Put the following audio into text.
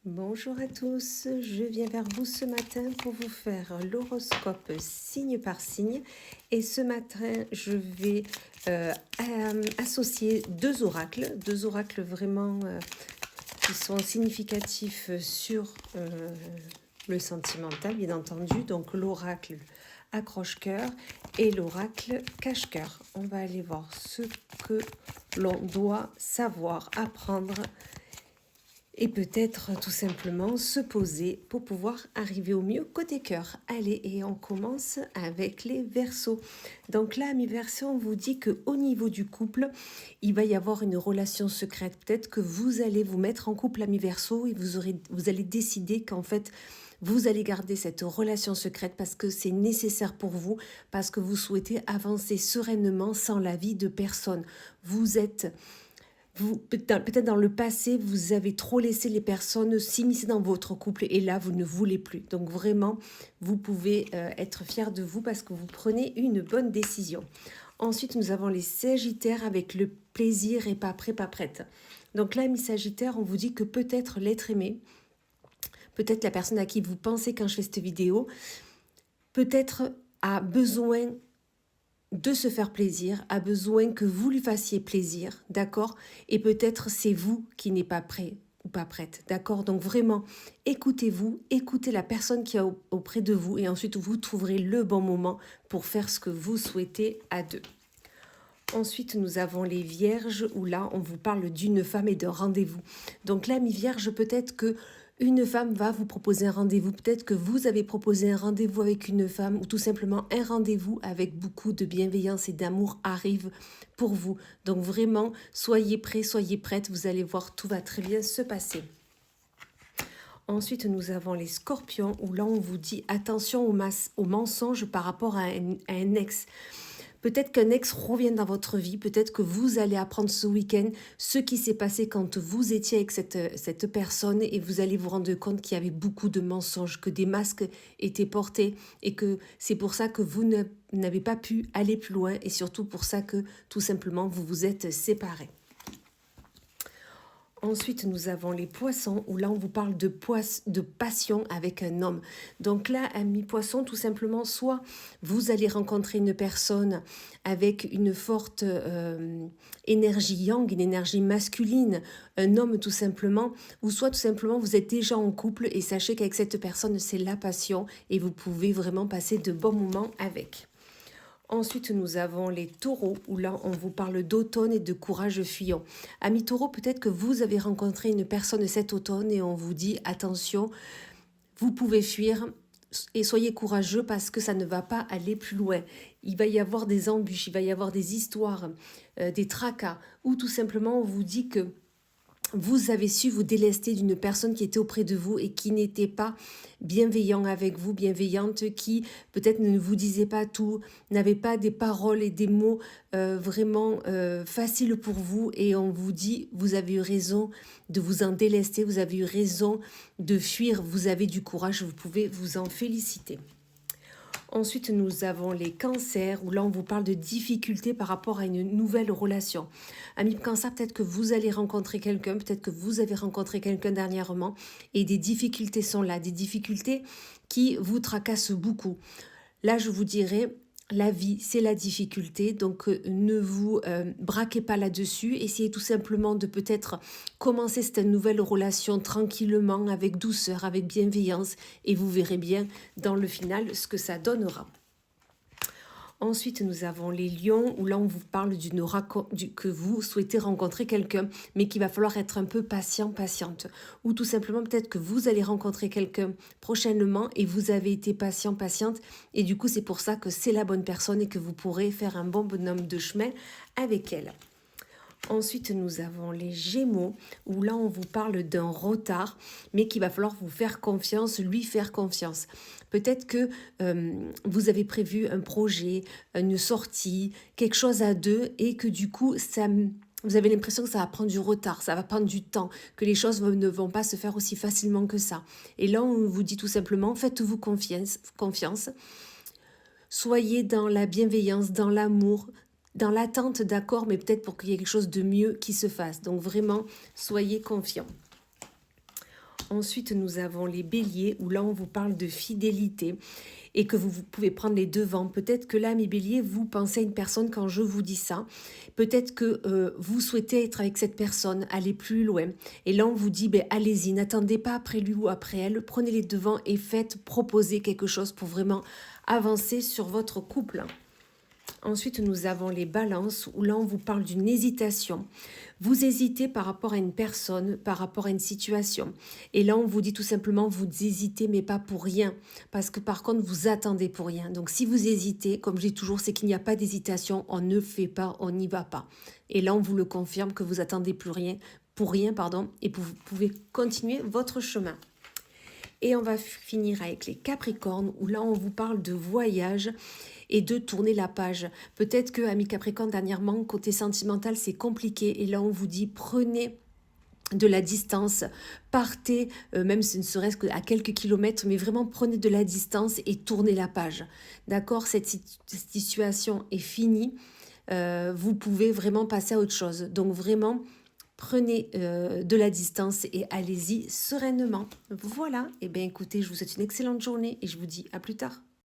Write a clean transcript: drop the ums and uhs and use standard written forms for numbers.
Bonjour à tous, je viens vers vous ce matin pour vous faire l'horoscope signe par signe et ce matin je vais associer deux oracles vraiment qui sont significatifs sur le sentimental bien entendu, donc l'oracle accroche-cœur et l'oracle cache-cœur. On va aller voir ce que l'on doit savoir, apprendre et peut-être tout simplement se poser pour pouvoir arriver au mieux côté cœur. Allez, et on commence avec les Verseaux. Donc là, mes Verseaux, on vous dit qu'au niveau du couple, il va y avoir une relation secrète. Peut-être que vous allez vous mettre en couple, amis Verseaux, et vous allez décider qu'en fait, vous allez garder cette relation secrète parce que c'est nécessaire pour vous, parce que vous souhaitez avancer sereinement sans l'avis de personne. Vous êtes... peut-être dans le passé, vous avez trop laissé les personnes s'immiscer dans votre couple et là, vous ne voulez plus. Donc vraiment, vous pouvez être fiers de vous parce que vous prenez une bonne décision. Ensuite, nous avons les Sagittaires avec le plaisir et pas prêt, pas prête. Donc là, mes Sagittaires, on vous dit que peut-être l'être aimé, peut-être la personne à qui vous pensez quand je fais cette vidéo, peut-être a besoin de se faire plaisir, a besoin que vous lui fassiez plaisir, d'accord? Et peut-être c'est vous qui n'êtes pas prêt ou pas prête, d'accord? Donc vraiment, écoutez-vous, écoutez la personne qui est auprès de vous et ensuite vous trouverez le bon moment pour faire ce que vous souhaitez à deux. Ensuite, nous avons les Vierges où là, on vous parle d'une femme et d'un rendez-vous. Donc là, mes Vierges, peut-être que une femme va vous proposer un rendez-vous. Peut-être que vous avez proposé un rendez-vous avec une femme ou tout simplement un rendez-vous avec beaucoup de bienveillance et d'amour arrive pour vous. Donc vraiment, soyez prêts, soyez prêtes. Vous allez voir, tout va très bien se passer. Ensuite, nous avons les Scorpions où là, on vous dit attention aux mensonges par rapport à un ex. Peut-être qu'un ex revient dans votre vie, peut-être que vous allez apprendre ce week-end ce qui s'est passé quand vous étiez avec cette personne et vous allez vous rendre compte qu'il y avait beaucoup de mensonges, que des masques étaient portés et que c'est pour ça que vous n'avez pas pu aller plus loin et surtout pour ça que tout simplement vous vous êtes séparés. Ensuite, nous avons les Poissons, où là, on vous parle de passion avec un homme. Donc là, amis Poissons, tout simplement, soit vous allez rencontrer une personne avec une forte énergie yang, une énergie masculine, un homme tout simplement, ou soit tout simplement, vous êtes déjà en couple et sachez qu'avec cette personne, c'est la passion et vous pouvez vraiment passer de bons moments avec. Ensuite, nous avons les Taureaux, où là, on vous parle d'automne et de courage fuyant. Amis Taureaux, peut-être que vous avez rencontré une personne cet automne et on vous dit, attention, vous pouvez fuir et soyez courageux parce que ça ne va pas aller plus loin. Il va y avoir des embûches, il va y avoir des histoires, des tracas, ou tout simplement, on vous dit que vous avez su vous délester d'une personne qui était auprès de vous et qui n'était pas bienveillant avec vous, bienveillante, qui peut-être ne vous disait pas tout, n'avait pas des paroles et des mots vraiment faciles pour vous. Et on vous dit, vous avez eu raison de vous en délester, vous avez eu raison de fuir, vous avez du courage, vous pouvez vous en féliciter. Ensuite, nous avons les cancers, où là, on vous parle de difficultés par rapport à une nouvelle relation. Amis cancer, peut-être que vous allez rencontrer quelqu'un, peut-être que vous avez rencontré quelqu'un dernièrement, et des difficultés sont là, des difficultés qui vous tracassent beaucoup. Là, je vous dirais, la vie, c'est la difficulté, donc ne vous braquez pas là-dessus. Essayez tout simplement de peut-être commencer cette nouvelle relation tranquillement, avec douceur, avec bienveillance, et vous verrez bien dans le final ce que ça donnera. Ensuite, nous avons les lions, où là, on vous parle que vous souhaitez rencontrer quelqu'un, mais qu'il va falloir être un peu patient, patiente. Ou tout simplement, peut-être que vous allez rencontrer quelqu'un prochainement et vous avez été patient, patiente. Et du coup, c'est pour ça que c'est la bonne personne et que vous pourrez faire un bon bonhomme de chemin avec elle. Ensuite, nous avons les Gémeaux, où là, on vous parle d'un retard, mais qu'il va falloir vous faire confiance, lui faire confiance. Peut-être que vous avez prévu un projet, une sortie, quelque chose à deux, et que du coup, vous avez l'impression que ça va prendre du retard, ça va prendre du temps, que les choses ne vont pas se faire aussi facilement que ça. Et là, on vous dit tout simplement, faites-vous confiance. Soyez dans la bienveillance, dans l'amour, dans l'attente d'accord, mais peut-être pour qu'il y ait quelque chose de mieux qui se fasse. Donc vraiment, soyez confiants. Ensuite, nous avons les béliers, où là, on vous parle de fidélité et que vous pouvez prendre les devants. Peut-être que là, mes béliers, vous pensez à une personne quand je vous dis ça. Peut-être que vous souhaitez être avec cette personne, aller plus loin. Et là, on vous dit, ben, allez-y, n'attendez pas après lui ou après elle. Prenez les devants et faites proposer quelque chose pour vraiment avancer sur votre couple. Ensuite, nous avons les balances, où là, on vous parle d'une hésitation. Vous hésitez par rapport à une personne, par rapport à une situation. Et là, on vous dit tout simplement, vous hésitez, mais pas pour rien. Parce que par contre, vous attendez pour rien. Donc, si vous hésitez, comme je dis toujours, c'est qu'il n'y a pas d'hésitation. On ne fait pas, on n'y va pas. Et là, on vous le confirme que vous attendez plus rien, pour rien, pardon, et vous pouvez continuer votre chemin. Et on va finir avec les Capricornes, où là, on vous parle de voyage et de tourner la page. Peut-être que, amis Capricorne, dernièrement, côté sentimental, c'est compliqué. Et là, on vous dit, prenez de la distance, partez, même si ne serait-ce qu'à quelques kilomètres, mais vraiment prenez de la distance et tournez la page. D'accord, cette situation est finie. Vous pouvez vraiment passer à autre chose. Donc vraiment, prenez de la distance et allez-y sereinement. Voilà, et bien écoutez, je vous souhaite une excellente journée et je vous dis à plus tard.